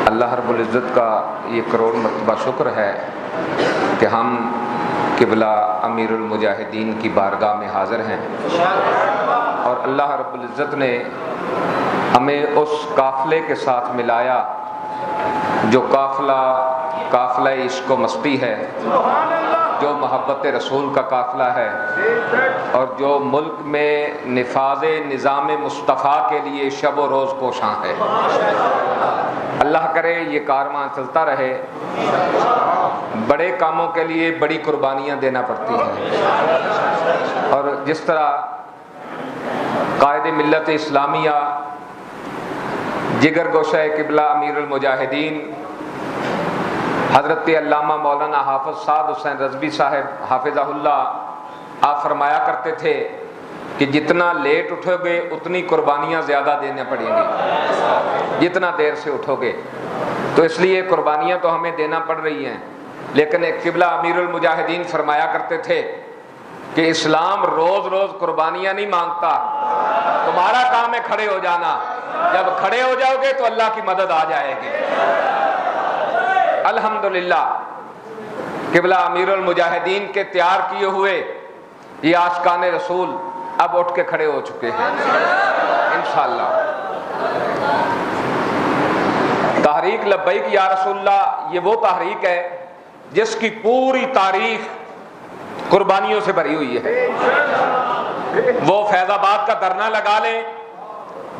اللہ رب العزت کا یہ کروڑ مرتبہ شکر ہے کہ ہم قبلہ امیر المجاہدین کی بارگاہ میں حاضر ہیں، اور اللہ رب العزت نے ہمیں اس قافلے کے ساتھ ملایا جو قافلہ عشق و مستی ہے، جو محبت رسول کا قافلہ ہے، اور جو ملک میں نفاذ نظام مصطفیٰ کے لیے شب و روز کوشاں ہے۔ اللہ کرے یہ کارواں چلتا رہے۔ بڑے کاموں کے لیے بڑی قربانیاں دینا پڑتی ہیں، اور جس طرح قائد ملت اسلامیہ جگر گوشہ قبلہ امیر المجاہدین حضرت علامہ مولانا حافظ سعد حسین رضوی صاحب حافظہ اللہ آپ فرمایا کرتے تھے کہ جتنا لیٹ اٹھو گے اتنی قربانیاں زیادہ دینا پڑیں گی جتنا دیر سے اٹھو گے، تو اس لیے قربانیاں تو ہمیں دینا پڑ رہی ہیں، لیکن ایک قبلہ امیر المجاہدین فرمایا کرتے تھے کہ اسلام روز روز قربانیاں نہیں مانگتا، تمہارا کام ہے کھڑے ہو جانا، جب کھڑے ہو جاؤ گے تو اللہ کی مدد آ جائے گی۔ الحمدللہ قبلہ امیر المجاہدین کے تیار کیے ہوئے یہ عاشقان رسول اب اٹھ کے کھڑے ہو چکے ہیں انشاءاللہ۔ تحریک لبیک یا رسول اللہ یہ وہ تحریک ہے جس کی پوری تاریخ قربانیوں سے بھری ہوئی ہے۔ وہ فیض آباد کا دھرنا لگا لیں،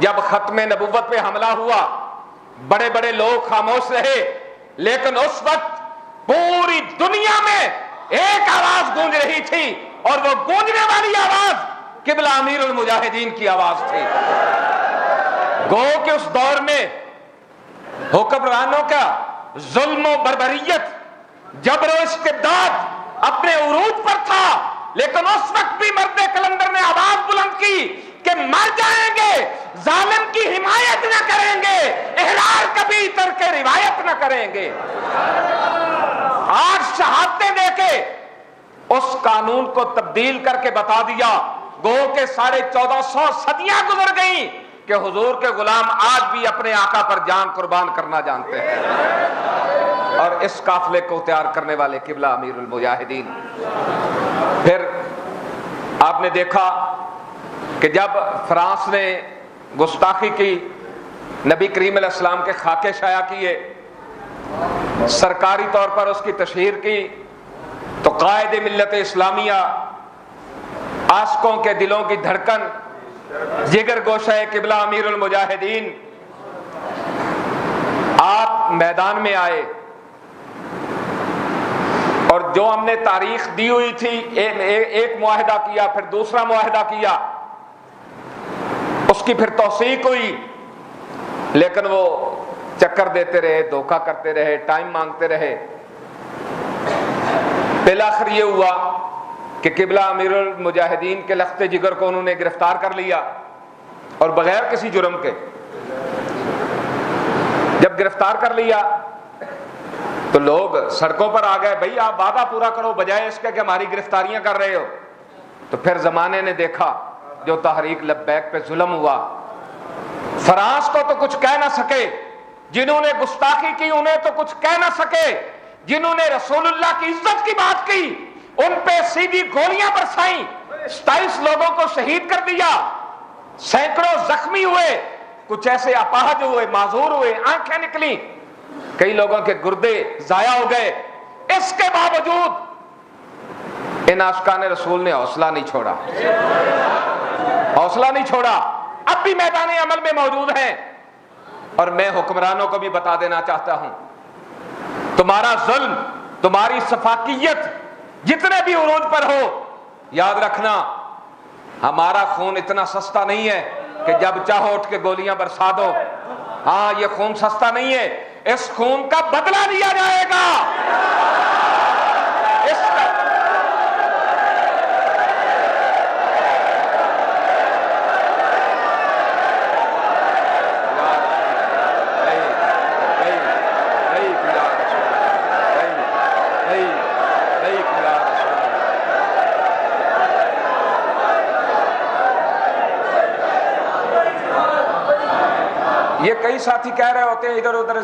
جب ختم نبوت پہ حملہ ہوا بڑے بڑے لوگ خاموش رہے، لیکن اس وقت پوری دنیا میں ایک آواز گونج رہی تھی، اور وہ گونجنے والی آواز قبلہ امیر المجاہدین کی آواز تھی۔ گو کہ اس دور میں حکمرانوں کا ظلم و بربریت، جبر و استبداد اپنے عروج پر تھا، لیکن اس وقت بھی مرد کلندر نے آواز بلند کی کہ مر جائیں گے، ظالم کی حمایت نہ کریں گے، احرار کبھی ترک روایت نہ کریں گے۔ آج شہادتیں دے کے اس قانون کو تبدیل کر کے بتا دیا، گو کہ 1450 صدیاں گزر گئیں کہ حضور کے غلام آج بھی اپنے آقا پر جان قربان کرنا جانتے ہیں، اور اس قافلے کو تیار کرنے والے قبلہ امیر المجاہدین۔ پھر آپ نے دیکھا کہ جب فرانس نے گستاخی کی، نبی کریم علیہ السلام کے خاکے شائع کیے، سرکاری طور پر اس کی تشہیر کی، تو قائد ملت اسلامیہ، عاشقوں کے دلوں کی دھڑکن، جگر گوشہ قبلہ امیر المجاہدین آپ میدان میں آئے، اور جو ہم نے تاریخ دی ہوئی تھی، ایک معاہدہ کیا، پھر دوسرا معاہدہ کیا، اس کی پھر توثیق ہوئی، لیکن وہ چکر دیتے رہے، دھوکہ کرتے رہے، ٹائم مانگتے رہے۔ بالآخر یہ ہوا کہ قبلہ امیر المجاہدین کے لخت جگر کو انہوں نے گرفتار کر لیا، اور بغیر کسی جرم کے جب گرفتار کر لیا تو لوگ سڑکوں پر آ گئے، بھئی آپ وعدہ پورا کرو بجائے اس کے کہ ہماری گرفتاریاں کر رہے ہو۔ تو پھر زمانے نے دیکھا جو تحریک لبیک پہ ظلم ہوا، فرانس کو تو کچھ کہہ نہ سکے، جنہوں نے گستاخی کی انہیں تو کچھ کہہ نہ سکے، جنہوں نے رسول اللہ کی عزت کی بات کی ان پہ سیدھی گولیاں برسائیں، 27 لوگوں کو شہید کر دیا، سینکڑوں زخمی ہوئے، کچھ ایسے اپاہج ہوئے، معذور ہوئے، آنکھیں نکلی، کئی لوگوں کے گردے ضائع ہو گئے۔ اس کے باوجود ان عاشقان رسول نے حوصلہ نہیں چھوڑا، حوصلہ نہیں چھوڑا، اب بھی میدان عمل میں موجود ہیں۔ اور میں حکمرانوں کو بھی بتا دینا چاہتا ہوں، تمہارا ظلم، تمہاری سفاکیت جتنے بھی عروج پر ہو، یاد رکھنا ہمارا خون اتنا سستا نہیں ہے کہ جب چاہو اٹھ کے گولیاں برسا دو۔ ہاں یہ خون سستا نہیں ہے، اس خون کا بدلہ لیا جائے گا۔ یہ کئی ساتھی کہہ رہے ہوتے ہیں ادھر ادھر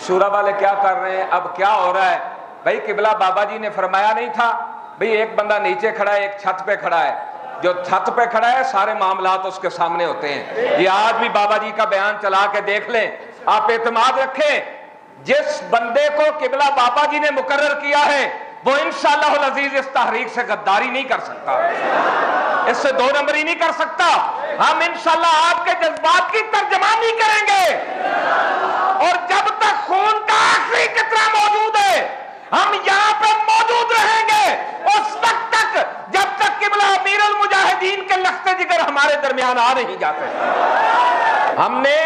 شورا والے کیا کر رہے ہیں، اب کیا ہو رہا ہے؟ بھائی قبلہ بابا جی نے فرمایا نہیں تھا بھئی ایک بندہ نیچے کھڑا ہے ایک چھت پہ کھڑا ہے، جو چھت پہ کھڑا ہے سارے معاملات اس کے سامنے ہوتے ہیں۔ یہ آج بھی بابا جی کا بیان چلا کے دیکھ لیں، آپ اعتماد رکھیں، جس بندے کو قبلہ بابا جی نے مقرر کیا ہے وہ انشاءاللہ العزیز اس تحریک سے غداری نہیں کر سکتا، اس سے دو نمبری نہیں کر سکتا۔ ہم انشاءاللہ آپ کے جذبات کی ترجمانی کریں گے، اور جب تک خون کا آخری قطرہ موجود ہے ہم یہاں پہ موجود رہیں گے، اس وقت تک جب تک قبلہ امیر المجاہدین کے لخت جگر ہمارے درمیان آ نہیں جاتے۔ ہم نے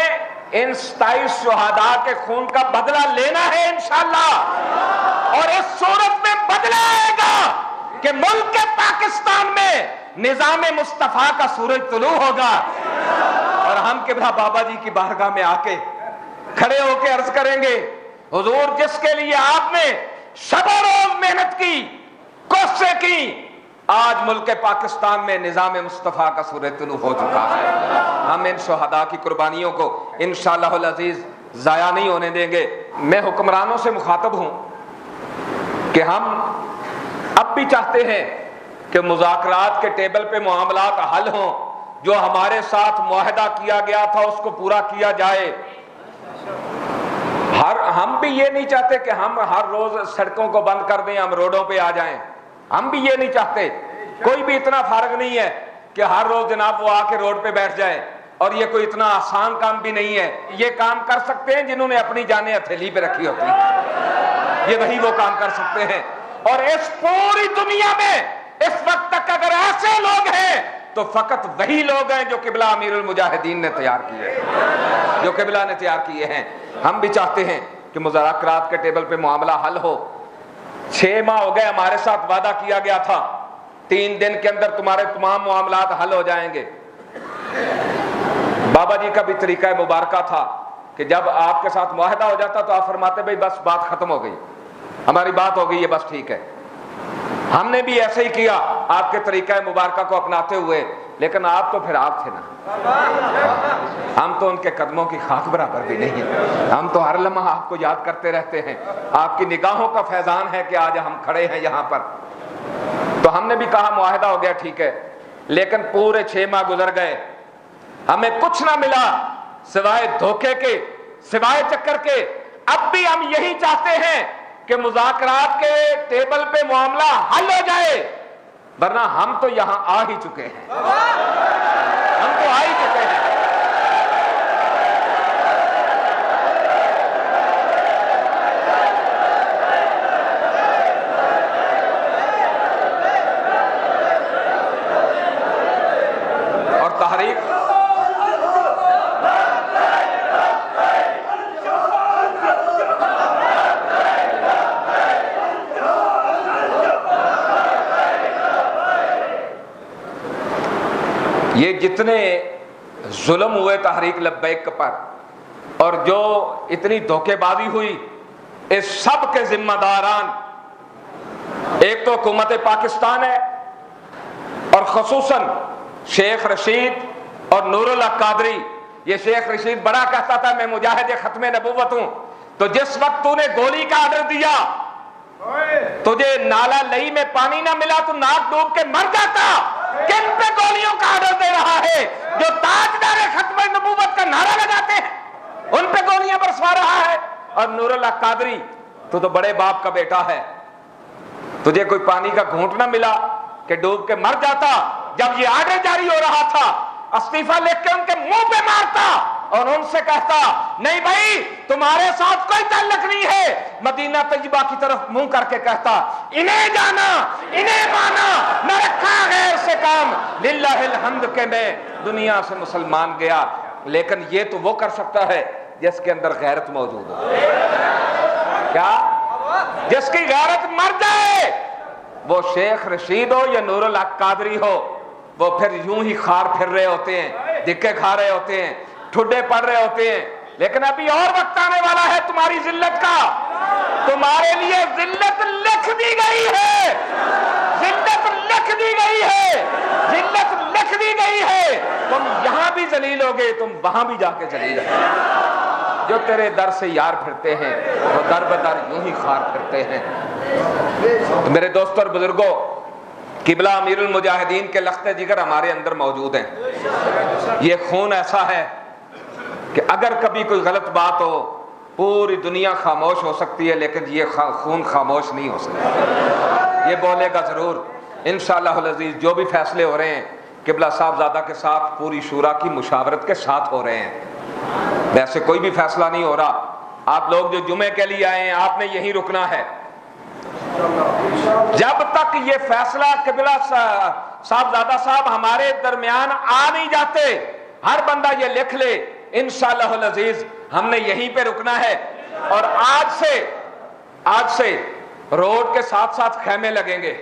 ان 27 شہداء کے خون کا بدلہ لینا ہے انشاءاللہ، اور اس صورت میں بدلہ آئے گا کہ ملک پاکستان میں نظام مصطفیٰ کا سورج طلوع ہوگا، اور ہم قبلہ بابا جی کی بارگاہ میں آ کے کھڑے ہو کے عرض کریں گے حضور جس کے لیے آپ نے شب و روز محنت کی، کوششیں کی، آج ملک پاکستان میں نظام مصطفیٰ کا سورج طلوع ہو چکا ہے۔ ہم ان شہداء کی قربانیوں کو انشاءاللہ العزیز ضائع نہیں ہونے دیں گے۔ میں حکمرانوں سے مخاطب ہوں کہ ہم اب بھی چاہتے ہیں کہ مذاکرات کے ٹیبل پہ معاملات حل ہوں، جو ہمارے ساتھ معاہدہ کیا گیا تھا اس کو پورا کیا جائے۔ ہم بھی یہ نہیں چاہتے کہ ہم ہر روز سڑکوں کو بند کر دیں، ہم روڈوں پہ آ جائیں، ہم بھی یہ نہیں چاہتے۔ کوئی بھی اتنا فارغ نہیں ہے کہ ہر روز جناب وہ آ کے روڈ پہ بیٹھ جائے، اور یہ کوئی اتنا آسان کام بھی نہیں ہے۔ یہ کام کر سکتے ہیں جنہوں نے اپنی جانیں ہتھیلی پہ رکھی ہوتی ہیں، یہ وہی وہ کام کر سکتے ہیں۔ اور اس پوری دنیا میں اس وقت تک اگر ایسے لوگ ہیں تو فقط وہی لوگ ہیں جو قبلہ امیر المجاہدین نے تیار کیے، جو قبلہ نے تیار کیے ہیں۔ ہم بھی چاہتے ہیں کہ مذاکرات کے ٹیبل پہ معاملہ حل ہو۔ 6 ماہ ہو گئے، ہمارے ساتھ وعدہ کیا گیا تھا 3 دن کے اندر تمہارے تمام معاملات حل ہو جائیں گے۔ بابا جی کا بھی طریقہ مبارکہ تھا کہ جب آپ کے ساتھ معاہدہ ہو جاتا تو آپ فرماتے بھئی بس بات ختم ہو گئی، ہماری بات ہو گئی ہے، بس ٹھیک ہے۔ ہم نے بھی ایسے ہی کیا آپ کے طریقہ مبارکہ کو اپناتے ہوئے، لیکن آپ تو پھر آپ تھے نا، ہم تو ان کے قدموں کی خاک برابر بھی نہیں ہیں، ہم تو ہر لمحہ آپ کو یاد کرتے رہتے ہیں۔ آپ کی نگاہوں کا فیضان ہے کہ آج ہم کھڑے ہیں یہاں پر۔ تو ہم نے بھی کہا معاہدہ ہو گیا ٹھیک ہے، لیکن پورے 6 ماہ گزر گئے، ہمیں کچھ نہ ملا سوائے دھوکے کے، سوائے چکر کے۔ اب بھی ہم یہی چاہتے ہیں کہ مذاکرات کے ٹیبل پہ معاملہ حل ہو جائے، ورنہ ہم تو یہاں آ ہی چکے ہیں، ہم تو آ ہی چکے ہیں۔ اور تحریک یہ جتنے ظلم ہوئے تحریک لبیک پر اور جو اتنی دھوکے بازی ہوئی، اس سب کے ذمہ داران ایک تو حکومت پاکستان ہے، اور خصوصاً شیخ رشید اور نور اللہ قادری۔ یہ شیخ رشید بڑا کہتا تھا میں مجاہد ختم نبوت ہوں، تو جس وقت تو نے گولی کا آرڈر دیا، تجھے نالا لئی میں پانی نہ ملا تو ناک ڈوب کے مر جاتا۔ کن پہ گولیوں کا آرڈر دے رہا ہے؟ جو تاجدار ختم نبوت کا نعرہ لگاتے ہیں ان پہ گولیاں برسوا رہا ہے۔ اور نور اللہ قادری تو بڑے باپ کا بیٹا ہے، تجھے کوئی پانی کا گھونٹ نہ ملا کہ ڈوب کے مر جاتا؟ جب یہ آرڈر جاری ہو رہا تھا استعفیٰ لکھ کے ان کے منہ پہ مارتا اور ان سے کہتا نہیں بھائی تمہارے ساتھ کوئی تعلق نہیں ہے۔ مدینہ طیبہ کی طرف منہ کر کے کہتا انہیں جانا انہیں مانا، نہ رکھا غیر سے کام، للہ الحمد کہ میں دنیا سے مسلمان گیا۔ لیکن یہ تو وہ کر سکتا ہے جس کے اندر غیرت موجود ہو، کیا جس کی غیرت مر جائے، وہ شیخ رشید ہو یا نور اللہ قادری ہو، وہ پھر یوں ہی خار پھر رہے ہوتے ہیں، دھکے کھا رہے ہوتے ہیں، ٹھڈے پڑ رہے ہوتے ہیں۔ لیکن ابھی اور وقت آنے والا ہے تمہاری ذلت کا، تمہارے لیے ذلت لکھ دی گئی ہے، ذلت لکھ دی گئی ہے، ذلت لکھ دی گئی ہے۔ تم یہاں بھی ذلیل ہوگے، تم وہاں بھی جا کے ذلیل ہوگے۔ جو تیرے در سے یار پھرتے ہیں وہ در بدر یوں ہی خار پھرتے ہیں۔ تو میرے دوستوں اور بزرگوں، قبلہ امیر المجاہدین کے لخت جگر ہمارے اندر موجود ہیں۔ یہ خون ایسا ہے کہ اگر کبھی کوئی غلط بات ہو پوری دنیا خاموش ہو سکتی ہے، لیکن یہ خون خاموش نہیں ہو سکتا، یہ بولے گا ضرور۔ انشاءاللہ العزیز جو بھی فیصلے ہو رہے ہیں قبلہ صاحبزادہ کے ساتھ پوری شورا کی مشاورت کے ساتھ ہو رہے ہیں، ویسے کوئی بھی فیصلہ نہیں ہو رہا۔ آپ لوگ جو جمعے کے لیے آئے ہیں آپ نے یہیں رکنا ہے، جب تک یہ فیصلہ قبلہ صاحبزادہ صاحب ہمارے درمیان آ نہیں جاتے، ہر بندہ یہ لکھ لے انشاءاللہ العزیز ہم نے یہیں پہ رکنا ہے۔ اور آج سے روڈ کے ساتھ ساتھ خیمے لگیں گے،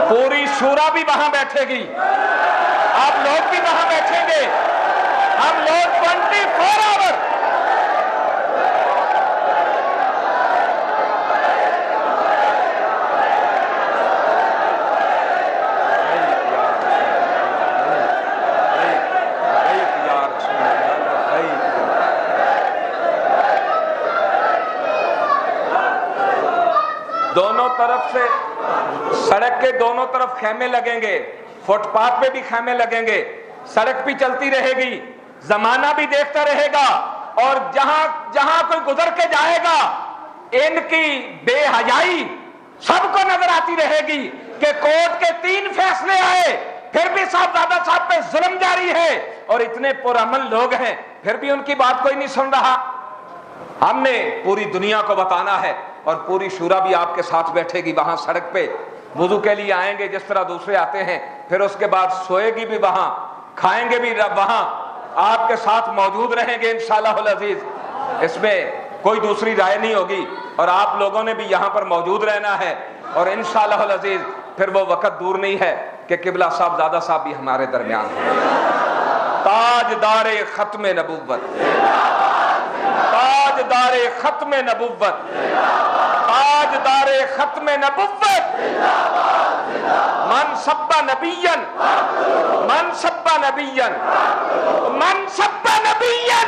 پوری شورا بھی وہاں بیٹھے گی، آپ لوگ بھی وہاں بیٹھیں گے، ہم لوگ 24 آور دونوں طرف سے سڑک کے دونوں طرف خیمے لگیں گے، فٹ پاتھ پہ بھی خیمے لگیں گے، سڑک بھی چلتی رہے گی، زمانہ بھی دیکھتا رہے گا، اور جہاں کوئی گزر کے جائے گا ان کی بے حیائی سب کو نظر آتی رہے گی کہ کورٹ کے 3 فیصلے آئے پھر بھی صاحبزادہ صاحب پہ ظلم جاری ہے، اور اتنے پرامن لوگ ہیں پھر بھی ان کی بات کوئی نہیں سن رہا۔ ہم نے پوری دنیا کو بتانا ہے، اور پوری شورا بھی آپ کے ساتھ بیٹھے گی وہاں سڑک پہ، وضو کے لیے آئیں گے جس طرح دوسرے آتے ہیں، پھر اس کے بعد سوئے گی بھی وہاں، کھائیں گے بھی وہاں، آپ کے ساتھ موجود رہیں گے انشاءاللہ العزیز۔ اس میں کوئی دوسری رائے نہیں ہوگی، اور آپ لوگوں نے بھی یہاں پر موجود رہنا ہے، اور انشاءاللہ العزیز پھر وہ وقت دور نہیں ہے کہ قبلہ صاحبزادہ صاحب بھی ہمارے درمیان ہیں۔ تاجدار ختم نبوت، تاجدار ختم نبوت، تاجدار ختم نبوت، من سب نبیا، من سب نبیا، من سب نبیا